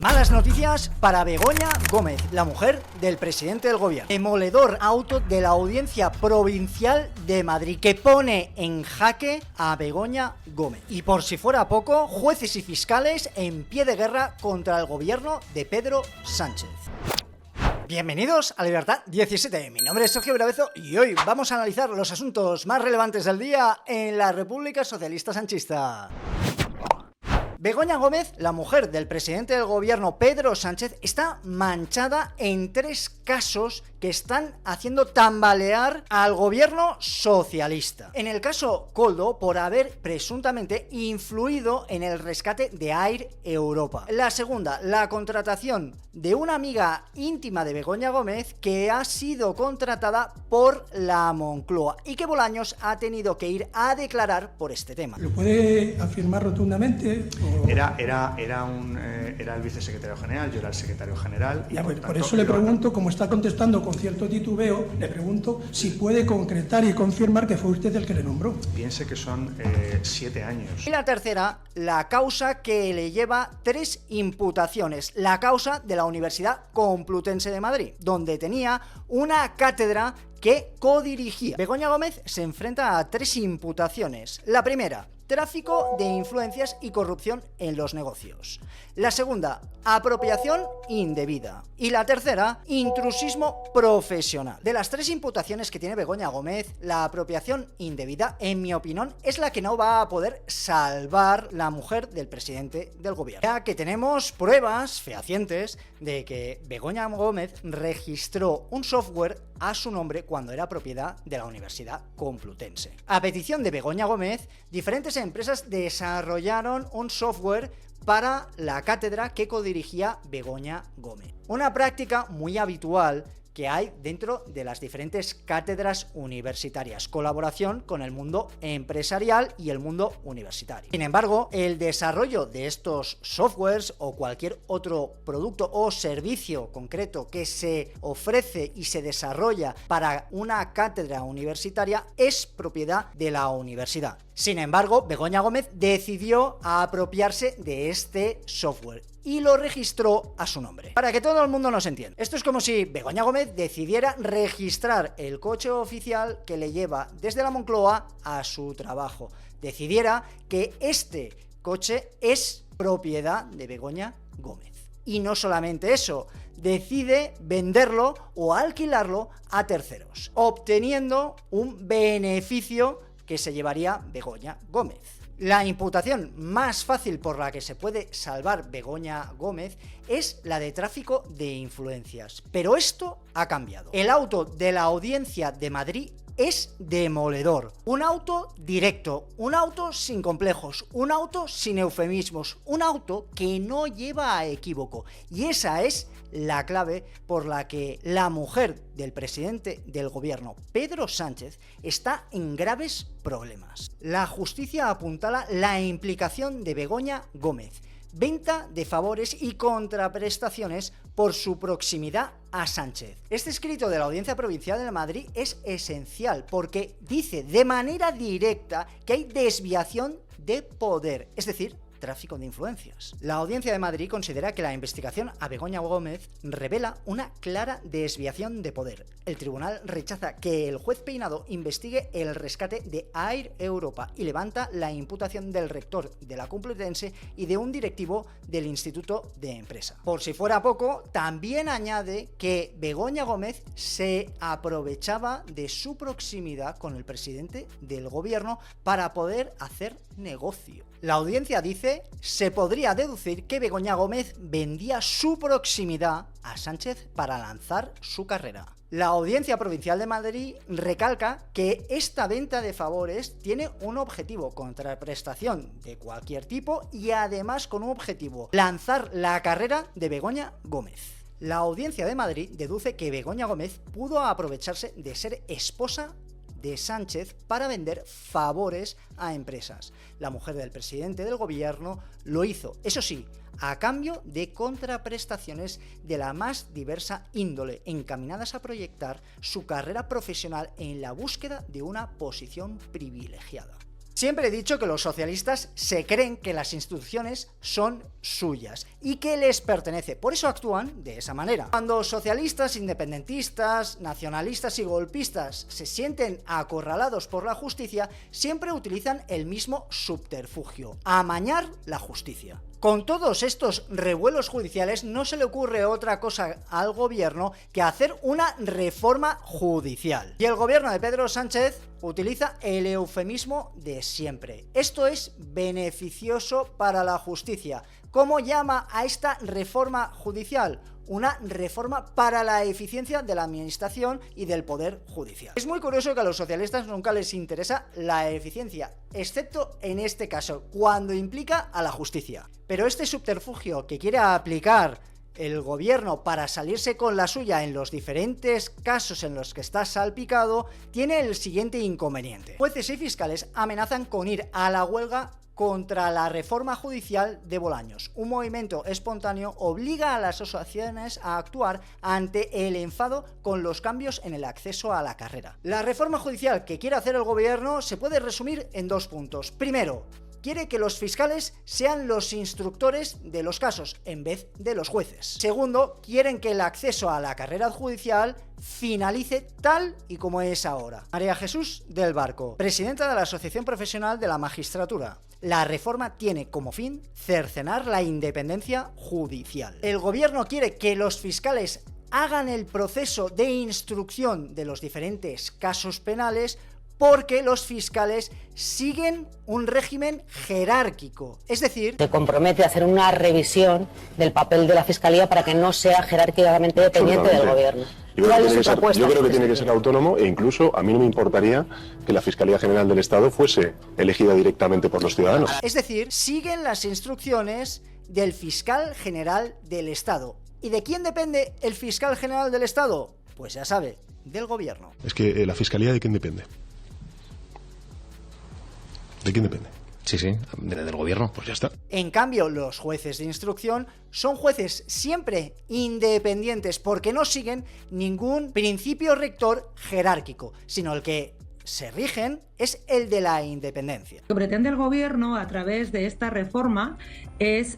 Malas noticias para Begoña Gómez, la mujer del presidente del gobierno. Demoledor auto de la Audiencia Provincial de Madrid que pone en jaque a Begoña Gómez. Y por si fuera poco, jueces y fiscales en pie de guerra contra el gobierno de Pedro Sánchez. Bienvenidos a Libertad 17. Mi nombre es Sergio Bravezo y hoy vamos a analizar los asuntos más relevantes del día en la República Socialista Sanchista. Begoña Gómez, la mujer del presidente del gobierno Pedro Sánchez, está manchada en 3 casos que están haciendo tambalear al gobierno socialista. En el caso Koldo, por haber presuntamente influido en el rescate de Air Europa. La segunda, la contratación de una amiga íntima de Begoña Gómez que ha sido contratada por la Moncloa y que Bolaños ha tenido que ir a declarar por este tema. ¿Lo puede afirmar rotundamente? Era el vicesecretario general, yo era el secretario general. Y por eso le pregunto, como está contestando con cierto titubeo, le pregunto si puede concretar y confirmar que fue usted el que le nombró. Piense que son 7 años. Y la tercera, la causa que le lleva 3 imputaciones. La causa de la Universidad Complutense de Madrid, donde tenía una cátedra que codirigía. Begoña Gómez se enfrenta a 3 imputaciones. La primera, tráfico de influencias y corrupción en los negocios. La segunda, apropiación indebida. Y la tercera, intrusismo profesional. De las 3 imputaciones que tiene Begoña Gómez, la apropiación indebida, en mi opinión, es la que no va a poder salvar la mujer del presidente del gobierno. Ya que tenemos pruebas fehacientes de que Begoña Gómez registró un software a su nombre cuando era propiedad de la Universidad Complutense. A petición de Begoña Gómez, diferentes empresas desarrollaron un software para la cátedra que codirigía Begoña Gómez. Una práctica muy habitual que hay dentro de las diferentes cátedras universitarias, colaboración con el mundo empresarial y el mundo universitario. Sin embargo, el desarrollo de estos softwares o cualquier otro producto o servicio concreto que se ofrece y se desarrolla para una cátedra universitaria es propiedad de la universidad. Sin embargo, Begoña Gómez decidió apropiarse de este software y lo registró a su nombre. Para que todo el mundo nos entienda, esto es como si Begoña Gómez decidiera registrar el coche oficial que le lleva desde la Moncloa a su trabajo. Decidiera que este coche es propiedad de Begoña Gómez. Y no solamente eso, decide venderlo o alquilarlo a terceros, obteniendo un beneficio que se llevaría Begoña Gómez. La imputación más fácil por la que se puede salvar Begoña Gómez es la de tráfico de influencias. Pero esto ha cambiado. El auto de la Audiencia de Madrid es demoledor. Un auto directo, un auto sin complejos, un auto sin eufemismos, un auto que no lleva a equívoco. Y esa es la clave por la que la mujer del presidente del gobierno, Pedro Sánchez, está en graves problemas. La justicia apuntala la implicación de Begoña Gómez, venta de favores y contraprestaciones por su proximidad a Sánchez. Este escrito de la Audiencia Provincial de Madrid es esencial porque dice de manera directa que hay desviación de poder, es decir, tráfico de influencias. La Audiencia de Madrid considera que la investigación a Begoña Gómez revela una clara desviación de poder. El tribunal rechaza que el juez Peinado investigue el rescate de Air Europa y levanta la imputación del rector de la Complutense y de un directivo del Instituto de Empresa. Por si fuera poco, también añade que Begoña Gómez se aprovechaba de su proximidad con el presidente del gobierno para poder hacer negocio. La audiencia dice, se podría deducir que Begoña Gómez vendía su proximidad a Sánchez para lanzar su carrera. La Audiencia Provincial de Madrid recalca que esta venta de favores tiene un objetivo, contraprestación de cualquier tipo y además con un objetivo, lanzar la carrera de Begoña Gómez. La Audiencia de Madrid deduce que Begoña Gómez pudo aprovecharse de ser esposa de Sánchez para vender favores a empresas. La mujer del presidente del gobierno lo hizo, eso sí, a cambio de contraprestaciones de la más diversa índole, encaminadas a proyectar su carrera profesional en la búsqueda de una posición privilegiada. Siempre he dicho que los socialistas se creen que las instituciones son suyas y que les pertenece, por eso actúan de esa manera. Cuando socialistas, independentistas, nacionalistas y golpistas se sienten acorralados por la justicia, siempre utilizan el mismo subterfugio: amañar la justicia. Con todos estos revuelos judiciales no se le ocurre otra cosa al gobierno que hacer una reforma judicial. Y el gobierno de Pedro Sánchez utiliza el eufemismo de siempre: esto es beneficioso para la justicia. ¿Cómo llama a esta reforma judicial? Una reforma para la eficiencia de la administración y del poder judicial. Es muy curioso que a los socialistas nunca les interesa la eficiencia, excepto en este caso, cuando implica a la justicia. Pero este subterfugio que quiere aplicar el gobierno para salirse con la suya en los diferentes casos en los que está salpicado tiene el siguiente inconveniente: jueces y fiscales amenazan con ir a la huelga contra la reforma judicial de Bolaños. Un movimiento espontáneo obliga a las asociaciones a actuar ante el enfado con los cambios en el acceso a la carrera. La reforma judicial que quiere hacer el gobierno se puede resumir en 2 puntos. Primero, quiere que los fiscales sean los instructores de los casos en vez de los jueces. Segundo, quieren que el acceso a la carrera judicial finalice tal y como es ahora. María Jesús del Barco, presidenta de la Asociación Profesional de la Magistratura. La reforma tiene como fin cercenar la independencia judicial. El gobierno quiere que los fiscales hagan el proceso de instrucción de los diferentes casos penales porque los fiscales siguen un régimen jerárquico. Es decir, se compromete a hacer una revisión del papel de la Fiscalía para que no sea jerárquicamente dependiente del gobierno. Yo creo que tiene que ser autónomo, e incluso a mí no me importaría que la Fiscalía General del Estado fuese elegida directamente por los ciudadanos. Es decir, siguen las instrucciones del Fiscal General del Estado. ¿Y de quién depende el Fiscal General del Estado? Pues ya sabe, del gobierno. Es que la Fiscalía, ¿de quién depende? ¿De quién depende? Sí, del gobierno. Pues ya está. En cambio, los jueces de instrucción son jueces siempre independientes porque no siguen ningún principio rector jerárquico, sino el que se rigen es el de la independencia. Lo que pretende el gobierno a través de esta reforma es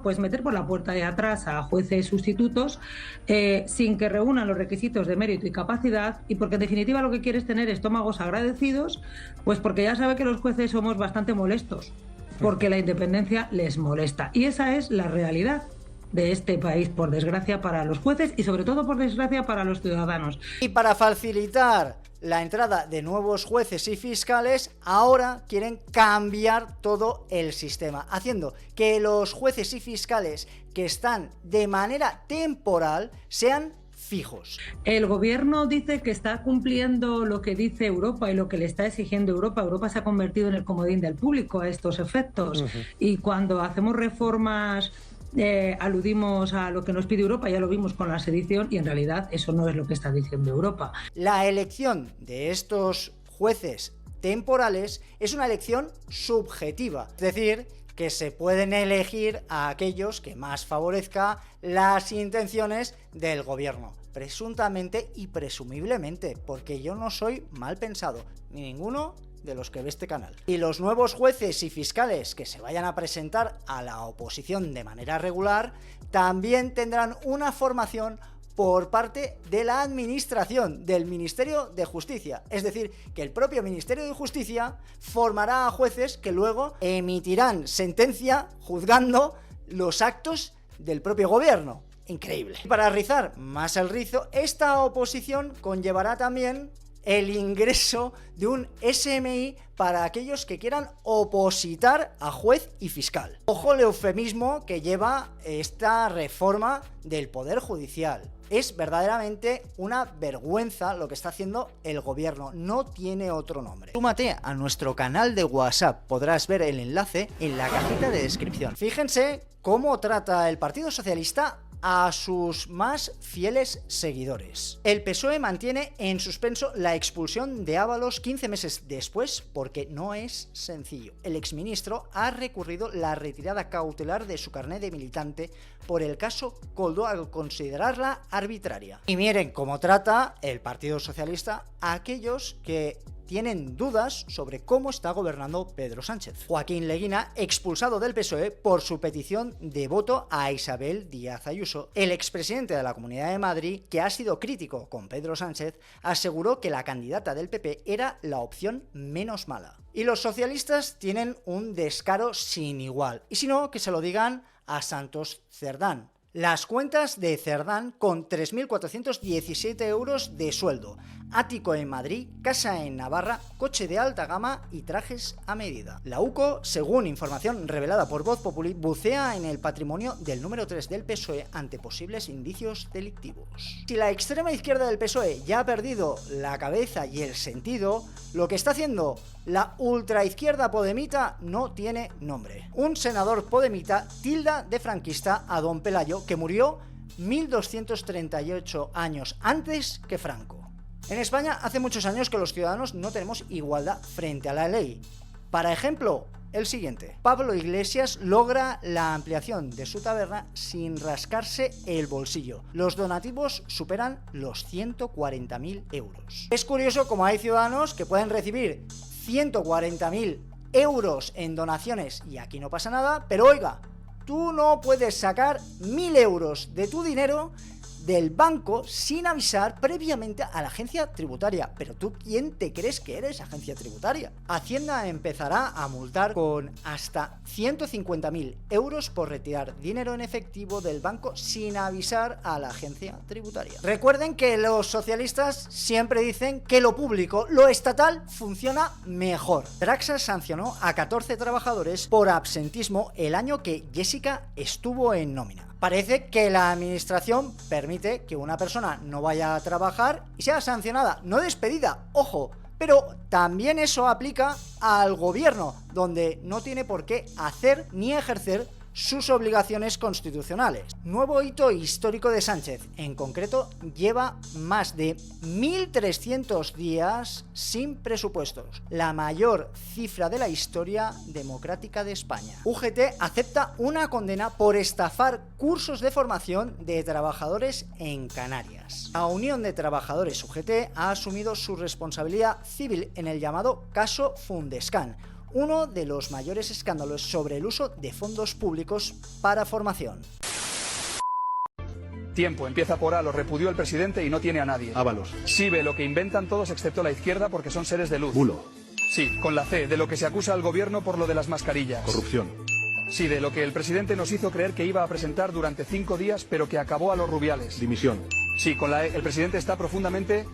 pues meter por la puerta de atrás a jueces sustitutos sin que reúnan los requisitos de mérito y capacidad, y porque en definitiva lo que quiere es tener estómagos agradecidos, pues porque ya sabe que los jueces somos bastante molestos, porque la independencia les molesta, y esa es la realidad de este país, por desgracia para los jueces y sobre todo por desgracia para los ciudadanos. Y para facilitar la entrada de nuevos jueces y fiscales, ahora quieren cambiar todo el sistema, haciendo que los jueces y fiscales que están de manera temporal sean fijos. El gobierno dice que está cumpliendo lo que dice Europa y lo que le está exigiendo Europa. Europa se ha convertido en el comodín del público a estos efectos. Y cuando hacemos reformas aludimos a lo que nos pide Europa, ya lo vimos con la sedición, y en realidad eso no es lo que está diciendo Europa. La elección de estos jueces temporales es una elección subjetiva, es decir, que se pueden elegir a aquellos que más favorezca las intenciones del gobierno, presuntamente y presumiblemente, porque yo no soy mal pensado, ni ninguno de los que ve este canal. Y los nuevos jueces y fiscales que se vayan a presentar a la oposición de manera regular también tendrán una formación por parte de la administración, del Ministerio de Justicia. Es decir, que el propio Ministerio de Justicia formará a jueces que luego emitirán sentencia juzgando los actos del propio gobierno. Increíble. Y para rizar más el rizo, esta oposición conllevará también el ingreso de un SMI para aquellos que quieran opositar a juez y fiscal. Ojo el eufemismo que lleva esta reforma del Poder Judicial. Es verdaderamente una vergüenza lo que está haciendo el gobierno, no tiene otro nombre. Súmate a nuestro canal de WhatsApp, podrás ver el enlace en la cajita de descripción. Fíjense cómo trata el Partido Socialista a sus más fieles seguidores. El PSOE mantiene en suspenso la expulsión de Ábalos 15 meses después porque no es sencillo. El exministro ha recurrido la retirada cautelar de su carné de militante por el caso Koldo al considerarla arbitraria. Y miren cómo trata el Partido Socialista a aquellos que tienen dudas sobre cómo está gobernando Pedro Sánchez. Joaquín Leguina, expulsado del PSOE por su petición de voto a Isabel Díaz Ayuso. El expresidente de la Comunidad de Madrid, que ha sido crítico con Pedro Sánchez, aseguró que la candidata del PP era la opción menos mala. Y los socialistas tienen un descaro sin igual. Y si no, que se lo digan a Santos Cerdán. Las cuentas de Cerdán con 3.417 euros de sueldo, ático en Madrid, casa en Navarra, coche de alta gama y trajes a medida. La UCO, según información revelada por Voz Populi, bucea en el patrimonio del número 3 del PSOE ante posibles indicios delictivos. Si la extrema izquierda del PSOE ya ha perdido la cabeza y el sentido, lo que está haciendo la ultraizquierda podemita no tiene nombre. Un senador podemita tilda de franquista a don Pelayo, que murió 1238 años antes que Franco. En España hace muchos años que los ciudadanos no tenemos igualdad frente a la ley. Para ejemplo, el siguiente. Pablo Iglesias logra la ampliación de su taberna sin rascarse el bolsillo. Los donativos superan los 140.000 euros. Es curioso cómo hay ciudadanos que pueden recibir 140.000 euros en donaciones y aquí no pasa nada, pero oiga, tú no puedes sacar 1.000 euros de tu dinero del banco sin avisar previamente a la agencia tributaria. Pero tú, ¿quién te crees que eres, agencia tributaria? Hacienda empezará a multar con hasta 150.000 euros por retirar dinero en efectivo del banco sin avisar a la agencia tributaria. Recuerden que los socialistas siempre dicen que lo público, lo estatal, funciona mejor. Traxa sancionó a 14 trabajadores por absentismo el año que Jessica estuvo en nómina. Parece que la administración permite que una persona no vaya a trabajar y sea sancionada, no despedida, ojo, pero también eso aplica al gobierno, donde no tiene por qué hacer ni ejercer sus obligaciones constitucionales. Nuevo hito histórico de Sánchez, en concreto lleva más de 1.300 días sin presupuestos, la mayor cifra de la historia democrática de España. UGT acepta una condena por estafar cursos de formación de trabajadores en Canarias. La Unión de Trabajadores UGT ha asumido su responsabilidad civil en el llamado caso Fundescan, uno de los mayores escándalos sobre el uso de fondos públicos para formación. Tiempo, empieza por A, lo repudió el presidente y no tiene a nadie. Ábalos. Sí, B, lo que inventan todos excepto la izquierda porque son seres de luz. Bulo. Sí, con la C, de lo que se acusa al gobierno por lo de las mascarillas. Corrupción. Sí, de lo que el presidente nos hizo creer que iba a presentar durante 5 días pero que acabó a los rubiales. Dimisión. Sí, con la E, el presidente está profundamente...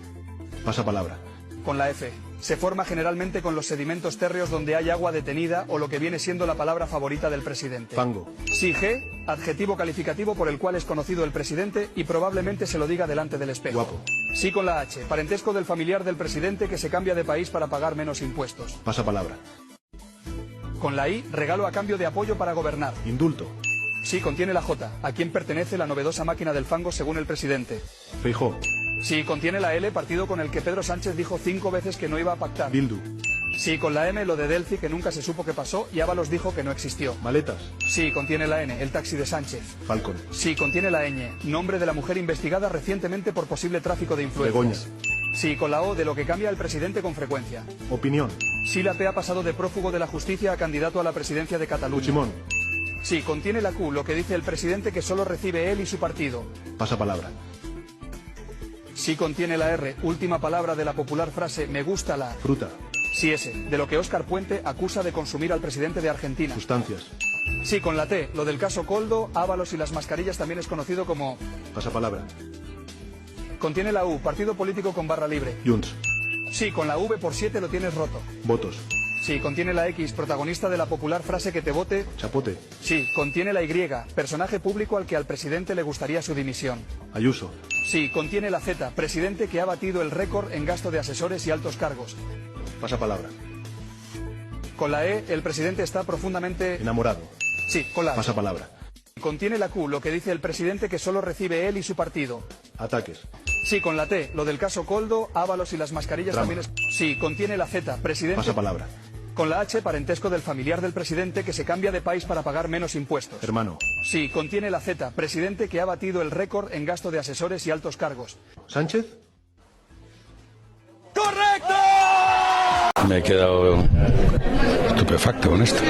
Pasapalabra. Con la F, se forma generalmente con los sedimentos térreos donde hay agua detenida o lo que viene siendo la palabra favorita del presidente. Fango. Sí, G, adjetivo calificativo por el cual es conocido el presidente y probablemente se lo diga delante del espejo. Guapo. Sí, con la H, parentesco del familiar del presidente que se cambia de país para pagar menos impuestos. Pasapalabra. Con la I, regalo a cambio de apoyo para gobernar. Indulto. Sí, contiene la J, a quien pertenece la novedosa máquina del fango según el presidente. Feijóo. Sí, contiene la L, partido con el que Pedro Sánchez dijo 5 veces que no iba a pactar. Bildu. Sí, con la M, lo de Delphi, que nunca se supo qué pasó, y Ábalos dijo que no existió. Maletas. Sí, contiene la N, el taxi de Sánchez. Falcon. Sí, contiene la ñ, nombre de la mujer investigada recientemente por posible tráfico de influencias. Begoña. Sí, con la O, de lo que cambia el presidente con frecuencia. Opinión. Sí, la P ha pasado de prófugo de la justicia a candidato a la presidencia de Cataluña. Puigdemont. Sí, contiene la Q, lo que dice el presidente que solo recibe él y su partido. Pasapalabra. Sí, contiene la R, última palabra de la popular frase me gusta la... Fruta. Sí, S, de lo que Óscar Puente acusa de consumir al presidente de Argentina. Sustancias. Sí, con la T, lo del caso Coldo, Ábalos y las mascarillas también es conocido como... Pasapalabra. Contiene la U, partido político con barra libre. Junts. Sí, con la V por 7 lo tienes roto. Votos. Sí, contiene la X, protagonista de la popular frase que te vote. Chapote. Sí, contiene la Y, personaje público al que al presidente le gustaría su dimisión. Ayuso. Sí, contiene la Z, presidente que ha batido el récord en gasto de asesores y altos cargos. Pasapalabra. Con la E, el presidente está profundamente... Enamorado. Sí, con la H. Pasapalabra. Contiene la Q, lo que dice el presidente que solo recibe él y su partido. Ataques. Sí, con la T, lo del caso Coldo, Ábalos y las mascarillas Drama. también es... Sí, contiene la Z, presidente... Pasapalabra. Con la H, parentesco del familiar del presidente que se cambia de país para pagar menos impuestos. Hermano. Sí, contiene la Z, presidente que ha batido el récord en gasto de asesores y altos cargos. Sánchez. ¡Correcto! Me he quedado estupefacto con esto.